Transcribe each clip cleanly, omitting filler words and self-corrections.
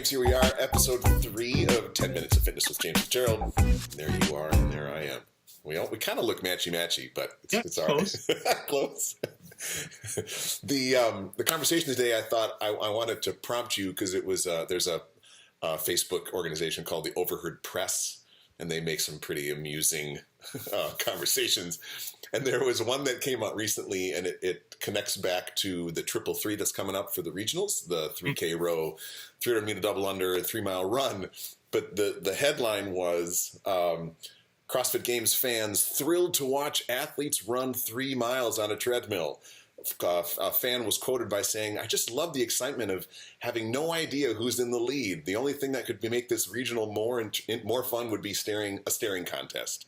James. Here we are, episode 3 of 10 Minutes of Fitness with James Fitzgerald. There you are, and there I am. We kind of look matchy-matchy, but it's all close. Right. Close. The conversation today, I thought I wanted to prompt you because it was there's a Facebook organization called the Overheard Press, and they make some pretty amusing conversations. And there was one that came out recently, and it connects back to the 333 that's coming up for the regionals, the 3K row, 300 meter double under, 3 mile run. But the headline was CrossFit Games fans thrilled to watch athletes run 3 miles on a treadmill. A fan was quoted by saying, "I just love the excitement of having no idea who's in the lead. The only thing that could make this regional more fun would be a staring contest."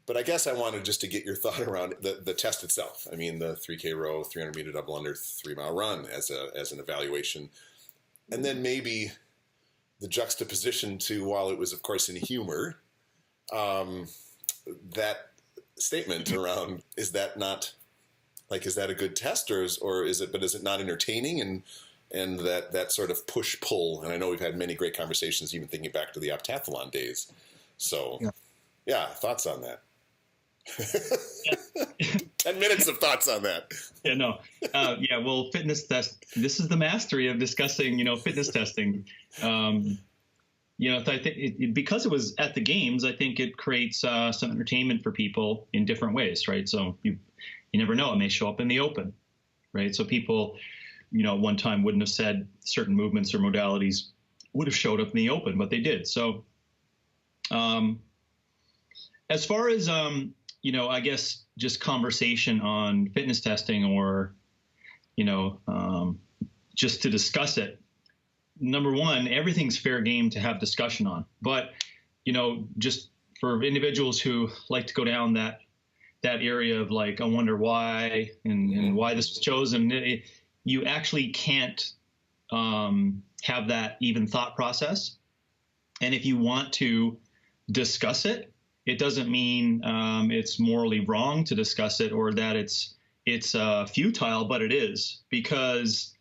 But I guess I wanted just to get your thought around the test itself. I mean, the 3K row, 300 meter double under, 3 mile run as an evaluation. And then maybe the juxtaposition to, while it was, of course, in humor, that statement around, is that a good test, or is it not entertaining, and that sort of push-pull. And I know we've had many great conversations, even thinking back to the optathlon days. So, yeah, thoughts on that? 10 minutes of thoughts on that. Well, fitness test. This is the mastery of discussing, fitness testing. I think because it was at the games, I think it creates some entertainment for people in different ways, right? So you never know; it may show up in the open, right? So people, at one time wouldn't have said certain movements or modalities would have showed up in the open, but they did. So, as far as I guess just conversation on fitness testing, or just to discuss it. Number one, everything's fair game to have discussion on, but just for individuals who like to go down that area of like, I wonder why and why this was chosen, you actually can't have that even thought process. And if you want to discuss it, it doesn't mean it's morally wrong to discuss it, or that it's futile, but it is, because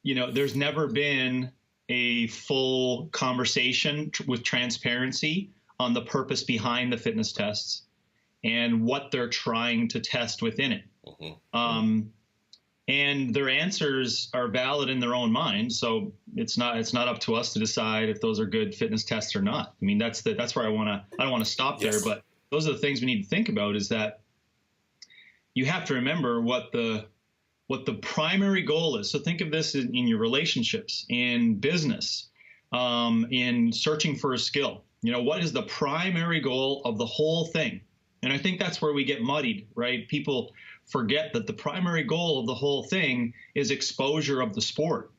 there's never been a full conversation with transparency on the purpose behind the fitness tests and what they're trying to test within it. Mm-hmm. And their answers are valid in their own mind. So it's not up to us to decide if those are good fitness tests or not. I mean, that's where I don't want to stop there, but those are the things we need to think about, is that you have to remember what the primary goal is. So think of this in your relationships, in business, in searching for a skill. What is the primary goal of the whole thing? And I think that's where we get muddied, right? People forget that the primary goal of the whole thing is exposure of the sport,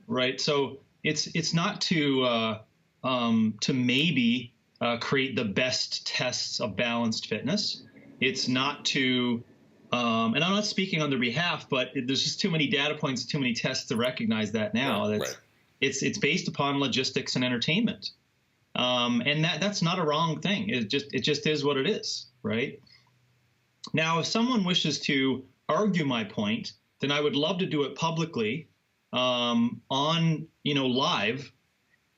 right? So it's not to maybe create the best tests of balanced fitness. It's not to, and I'm not speaking on their behalf, but there's just too many data points, too many tests to recognize that now. Right. It's based upon logistics and entertainment, and that's not a wrong thing. It just is what it is, right? Now, if someone wishes to argue my point, then I would love to do it publicly, on live,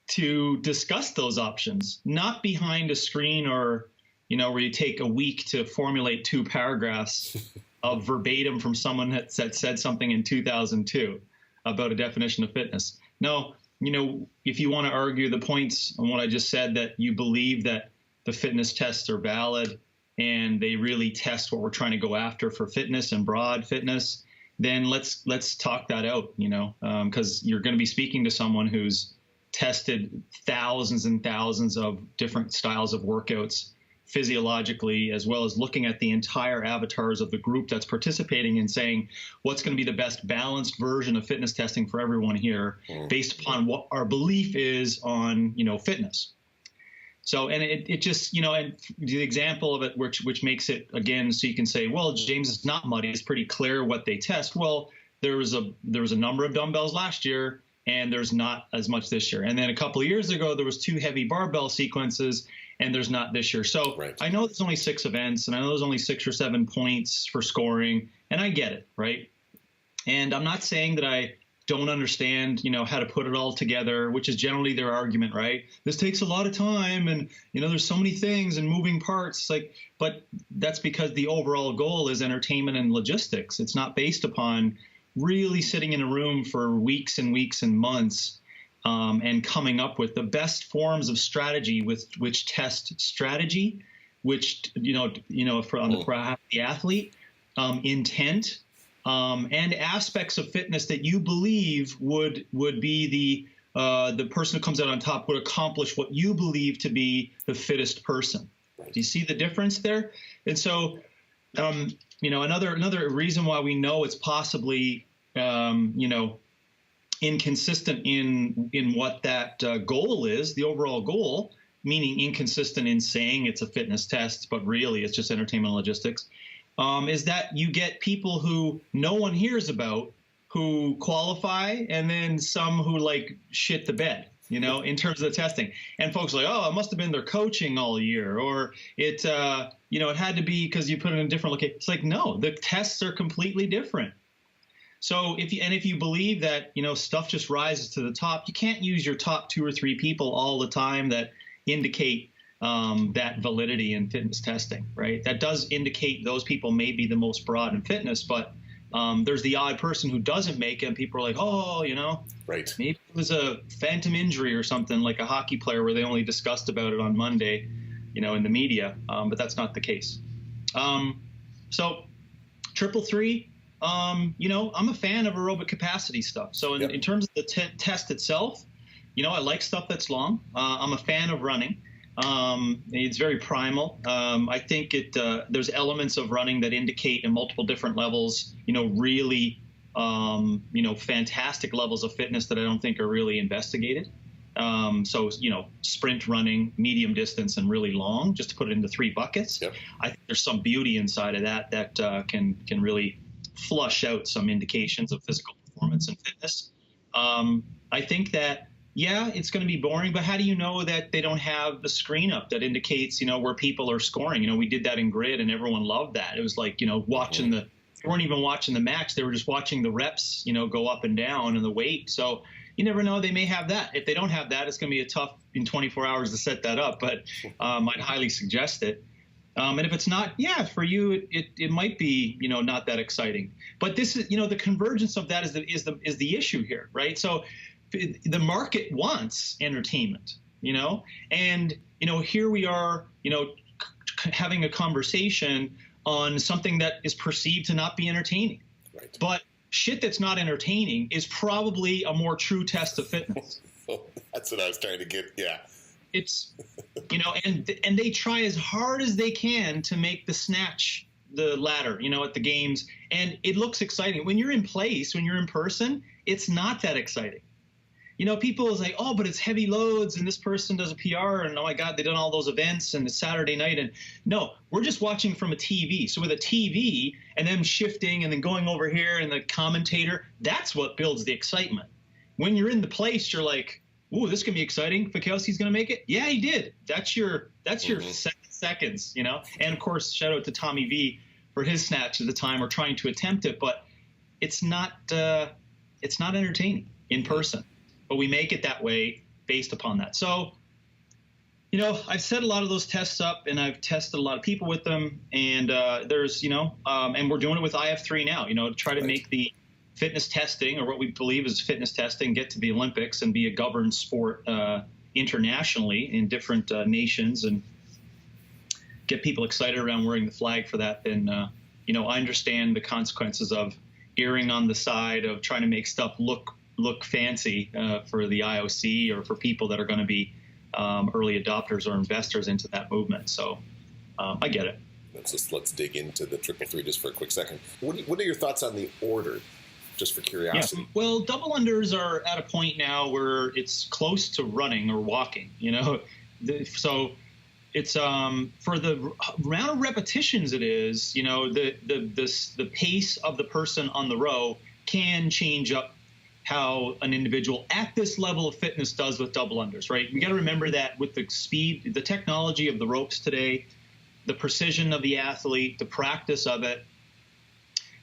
to discuss those options, not behind a screen or where you take a week to formulate 2 paragraphs of verbatim from someone that said something in 2002 about a definition of fitness. No, if you want to argue the points on what I just said, that you believe that the fitness tests are valid and they really test what we're trying to go after for fitness and broad fitness, then let's talk that out, because you're going to be speaking to someone who's tested thousands and thousands of different styles of workouts physiologically, as well as looking at the entire avatars of the group that's participating and saying, what's going to be the best balanced version of fitness testing for everyone here, based upon what our belief is on, fitness. So, and it just, and the example of it, which makes it, again, so you can say, well, James, is not muddy. It's pretty clear what they test. Well, there was a number of dumbbells last year, and there's not as much this year. And then a couple of years ago, there was 2 heavy barbell sequences, and there's not this year. So I know there's only 6 events, and I know there's only 6 or 7 points for scoring, and I get it, right? And I'm not saying that I don't understand, how to put it all together, which is generally their argument, right? This takes a lot of time, and there's so many things and moving parts. But that's because the overall goal is entertainment and logistics. It's not based upon really sitting in a room for weeks and weeks and months and coming up with the best forms of strategy which test strategy, which for on the behalf of the athlete, intent. And aspects of fitness that you believe would be the person who comes out on top would accomplish what you believe to be the fittest person. Do you see the difference there? And so, another reason why we know it's possibly, inconsistent in what that goal is, the overall goal, meaning inconsistent in saying it's a fitness test, but really it's just entertainment and logistics. Is that you get people who no one hears about who qualify, and then some who shit the bed, in terms of the testing. And folks are like, oh, it must have been their coaching all year, or it had to be because you put it in a different location. It's like, no, the tests are completely different. So if you believe that, stuff just rises to the top, you can't use your top 2 or 3 people all the time that indicate that validity in fitness testing, right? That does indicate those people may be the most broad in fitness, but there's the odd person who doesn't make it, and people are like, oh, right, maybe it was a phantom injury or something, like a hockey player where they only discussed about it on Monday, in the media, but that's not the case. So 333, I'm a fan of aerobic capacity stuff. So in terms of the test itself, I like stuff that's long. I'm a fan of running. It's very primal. I think there's elements of running that indicate in multiple different levels, really, fantastic levels of fitness that I don't think are really investigated. So, sprint running, medium distance, and really long, just to put it into 3 buckets. Yep. I think there's some beauty inside of that can really flush out some indications of physical performance and fitness. I think that, it's going to be boring, but how do you know that they don't have the screen up that indicates, where people are scoring? We did that in grid and everyone loved that. It was like, watching they weren't even watching the match. They were just watching the reps, go up and down and the weight. So you never know, they may have that. If they don't have that, it's going to be a tough in 24 hours to set that up, but I'd highly suggest it. And if it's not, for you, it might be, not that exciting. But this is, the convergence of that is the issue here, right? So the market wants entertainment, and, here we are, having a conversation on something that is perceived to not be entertaining. Right. But shit that's not entertaining is probably a more true test of fitness. That's what I was trying to get. Yeah. It's, and they try as hard as they can to make the snatch the ladder, at the games. And it looks exciting. When you're in place, when you're in person, it's not that exciting. People is like, oh, but it's heavy loads, and this person does a PR, and oh my God, they done all those events, and it's Saturday night. And no, we're just watching from a TV. So with a TV and them shifting and then going over here and the commentator, that's what builds the excitement. When you're in the place, you're like, ooh, this can be exciting. Fikowski's going to make it. Yeah, he did. That's your 7 seconds, And of course, shout out to Tommy V for his snatch at the time, or trying to attempt it, but it's not entertaining in person. But we make it that way based upon that. So, I've set a lot of those tests up, and I've tested a lot of people with them. And there's, and we're doing it with IF3 now, to try to make the fitness testing, or what we believe is fitness testing, get to the Olympics and be a governed sport internationally in different nations, and get people excited around wearing the flag for that. Then, I understand the consequences of erring on the side of trying to make stuff look fancy for the IOC, or for people that are going to be early adopters or investors into that movement. So I get it. Let's dig into the 333 just for a quick second. What are your thoughts on the order, just for curiosity? Yeah. Well, double unders are at a point now where it's close to running or walking, so it's for the amount of repetitions it is, the pace of the person on the row can change up how an individual at this level of fitness does with double unders, right? We got to remember that with the speed, the technology of the ropes today, the precision of the athlete, the practice of it,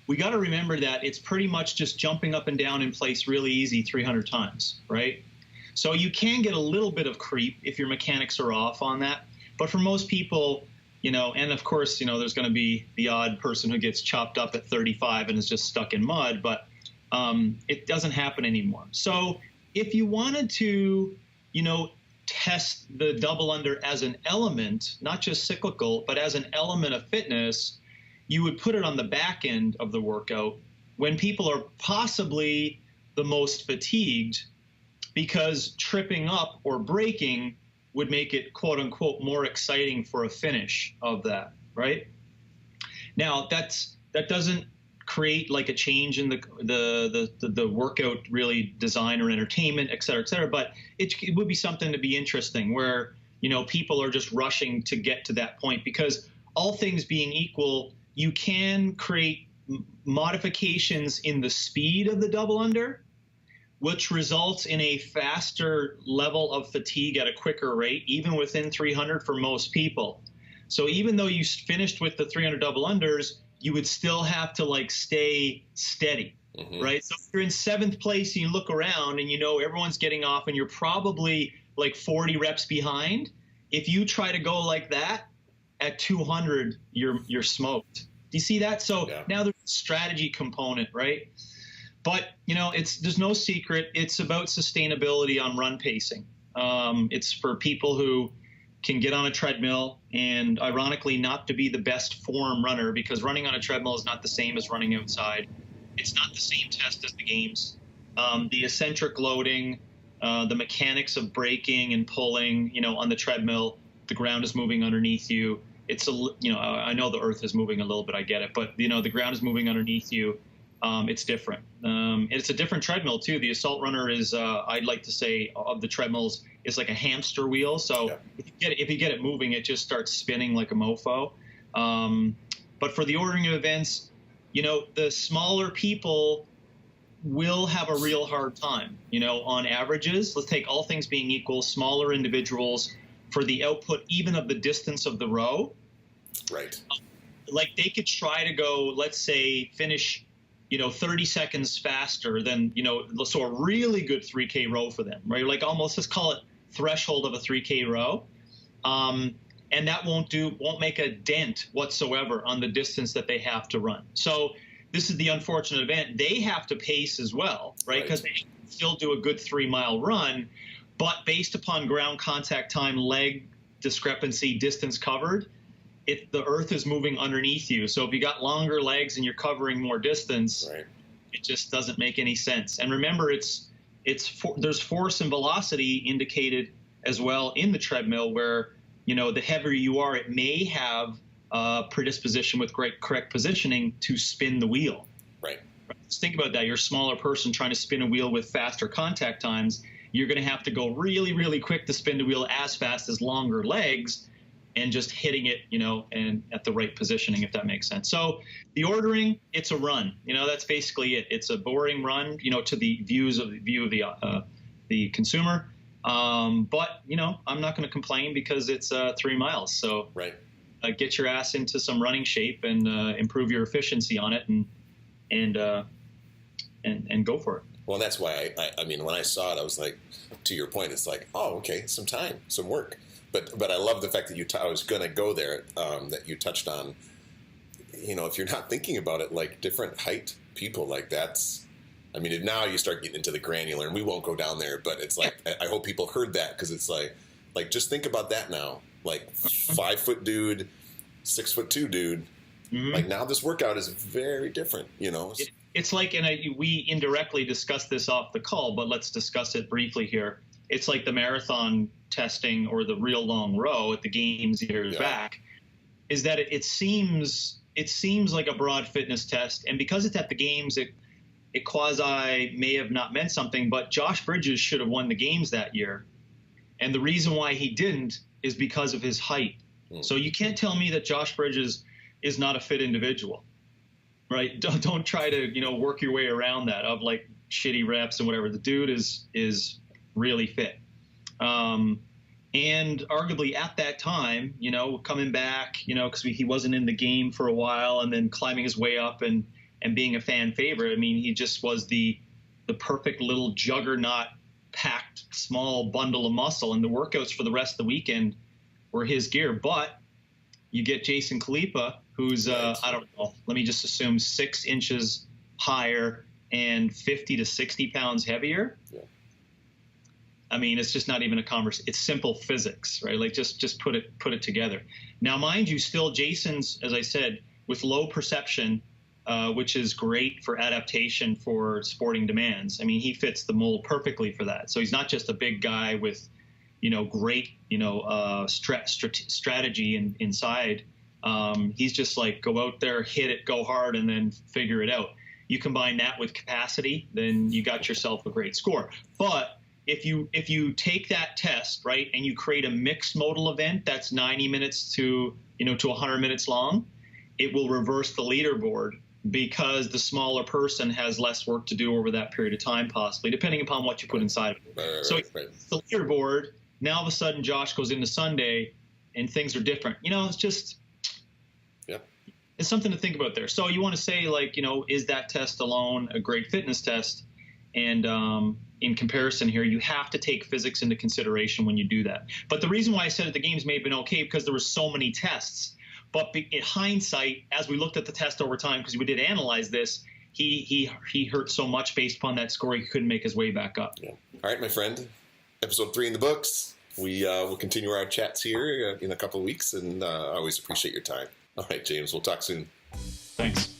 we got to remember that it's pretty much just jumping up and down in place really easy 300 times, right? So you can get a little bit of creep if your mechanics are off on that. But for most people, and of course, there's going to be the odd person who gets chopped up at 35 and is just stuck in mud, but it doesn't happen anymore. So if you wanted to, test the double under as an element, not just cyclical, but as an element of fitness, you would put it on the back end of the workout when people are possibly the most fatigued, because tripping up or breaking would make it, quote unquote, more exciting for a finish of that, right? Now, that doesn't create like a change in the workout really design or entertainment, et cetera, but it would be something to be interesting where, people are just rushing to get to that point, because all things being equal, you can create modifications in the speed of the double under, which results in a faster level of fatigue at a quicker rate, even within 300 for most people. So even though you finished with the 300 double unders, you would still have to like stay steady, right? So if you're in 7th place and you look around and everyone's getting off and you're probably like 40 reps behind, if you try to go like that at 200, you're smoked. Do you see that? So now there's a strategy component, right? But, there's no secret. It's about sustainability on run pacing. It's for people who can get on a treadmill and, ironically, not to be the best form runner, because running on a treadmill is not the same as running outside. It's not the same test as the games. The eccentric loading, the mechanics of braking and pulling, on the treadmill, the ground is moving underneath you. It's I know the earth is moving a little bit, I get it, but the ground is moving underneath you. It's different. It's a different treadmill too. The Assault Runner is, I'd like to say, of the treadmills, it's like a hamster wheel. So if you get it moving, it just starts spinning like a mofo. But for the ordering of events, the smaller people will have a real hard time. On averages, let's take all things being equal, smaller individuals, for the output even of the distance of the row, right? Like they could try to go, let's say, finish 30 seconds faster than, so a really good 3K row for them, right? Like almost, let's call it threshold of a 3K row. And that won't make a dent whatsoever on the distance that they have to run. So this is the unfortunate event. They have to pace as well, right? Because they still do a good 3-mile run, but based upon ground contact time, leg discrepancy, distance covered, the earth is moving underneath you. So if you got longer legs and you're covering more distance, it just doesn't make any sense. And remember, there's force and velocity indicated as well in the treadmill, where, the heavier you are, it may have predisposition with correct positioning to spin the wheel. Right. Just think about that. You're a smaller person trying to spin a wheel with faster contact times. You're going to have to go really, really quick to spin the wheel as fast as longer legs, and just hitting it, and at the right positioning, if that makes sense. So the ordering, it's a run. That's basically it. It's a boring run, to the view of the consumer. But I'm not going to complain because it's 3 miles. So get your ass into some running shape and improve your efficiency on it, and go for it. Well, that's why I mean, when I saw it, I was like, to your point, it's like, oh, okay, some time, some work. But I love the fact that I was going to go there, that you touched on, if you're not thinking about it, like different height people, like I mean, now you start getting into the granular, and we won't go down there, but it's like, I hope people heard that, because it's like, just think about that now, like 5-foot dude, 6'2" dude, like now this workout is very different, It's like, and we indirectly discussed this off the call, but let's discuss it briefly here. It's like the marathon testing or the real long row at the games years back, is that it seems like a broad fitness test. And because it's at the games, it quasi may have not meant something, but Josh Bridges should have won the games that year. And the reason why he didn't is because of his height. So you can't tell me that Josh Bridges is not a fit individual, right? Don't try to, work your way around that of like shitty reps and whatever. The dude is really fit. And arguably at that time, coming back, because he wasn't in the game for a while, and then climbing his way up and and being a fan favorite. I mean, he just was the perfect little juggernaut, packed small bundle of muscle, and the workouts for the rest of the weekend were his gear. But you get Jason Khalipa, who's I don't know, let me just assume 6 inches higher and 50 to 60 pounds heavier. Yeah. I mean, it's just not even a conversation. It's simple physics, right? Like just put it together. Now, mind you, still Jason's, as I said, with low perception, which is great for adaptation for sporting demands. I mean, he fits the mold perfectly for that. So he's not just a big guy with, great, strategy inside. He's just like, go out there, hit it, go hard, and then figure it out. You combine that with capacity, then you got yourself a great score. But if you take that test, right, and you create a mixed modal event that's 90 minutes to 100 minutes long, it will reverse the leaderboard, because the smaller person has less work to do over that period of time, possibly, depending upon what you put inside of it. So the leaderboard, now all of a sudden Josh goes into Sunday and things are different. It's just, it's something to think about there. So you want to say, like, is that test alone a great fitness test? And in comparison here, you have to take physics into consideration when you do that. But the reason why I said that the games may have been okay, because there were so many tests. But in hindsight, as we looked at the test over time, because we did analyze this, he hurt so much based upon that score, he couldn't make his way back up. Yeah. All right, my friend. Episode 3 in the books. We will continue our chats here in a couple of weeks, and I always appreciate your time. All right, James, we'll talk soon. Thanks.